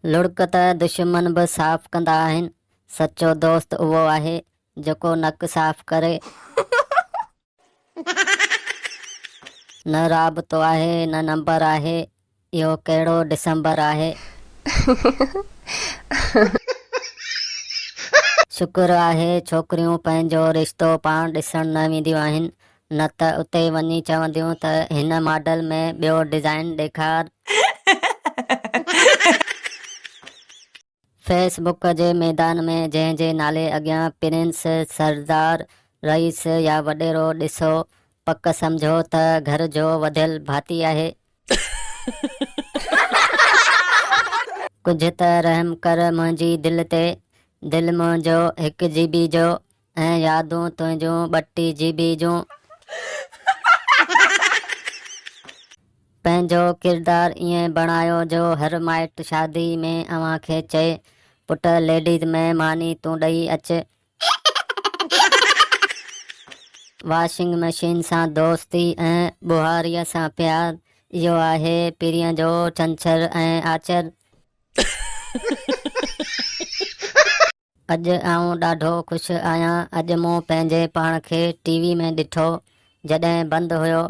लुड़क त दुश्मन बि साफ़ कंदा आहिनि। सचो दोस्त उहो आहे जेको नक साफ़ करे। न राबतो आहे न नंबर आहे, इहो कहिड़ो डिसंबर आहे। शुक्र आहे छोकिरियूं पंहिंजो रिश्तो पाण ॾिसण न वेंदियूं आहिनि, न त उते वञी चवंदियूं त हिन मॉडल में ॿियो डिज़ाइन ॾेखार। फेसबुक जे मैदान में जंहिंजे नाले अॻियां प्रिंस, सरदार, रईस या वॾेरो ॾिसो, पक सम्झो त घर जो वधियल भाती आहे। कुझु त रहम कर मुंहिंजी दिलि ते, दिलि मुंहिंजो 1 GB जो ऐं यादूं तुंहिंजूं 32 GB जूं। पंहिंजो किरदारु ईअं बणायो जो हर माइट शादी में अव्हां खे चए, पुट लेडीज़ में मानी तूं ॾेई अच। वॉशिंग मशीन सां दोस्ती ऐं बुहारीअ सां प्यार, इहो आहे पीरीअ जो छंछरु ऐं आचर। अॼु आऊं ॾाढो ख़ुशि आहियां। अॼु मूं पंहिंजे पाण खे टीवी में ॾिठो जॾहिं बंदि हुयो।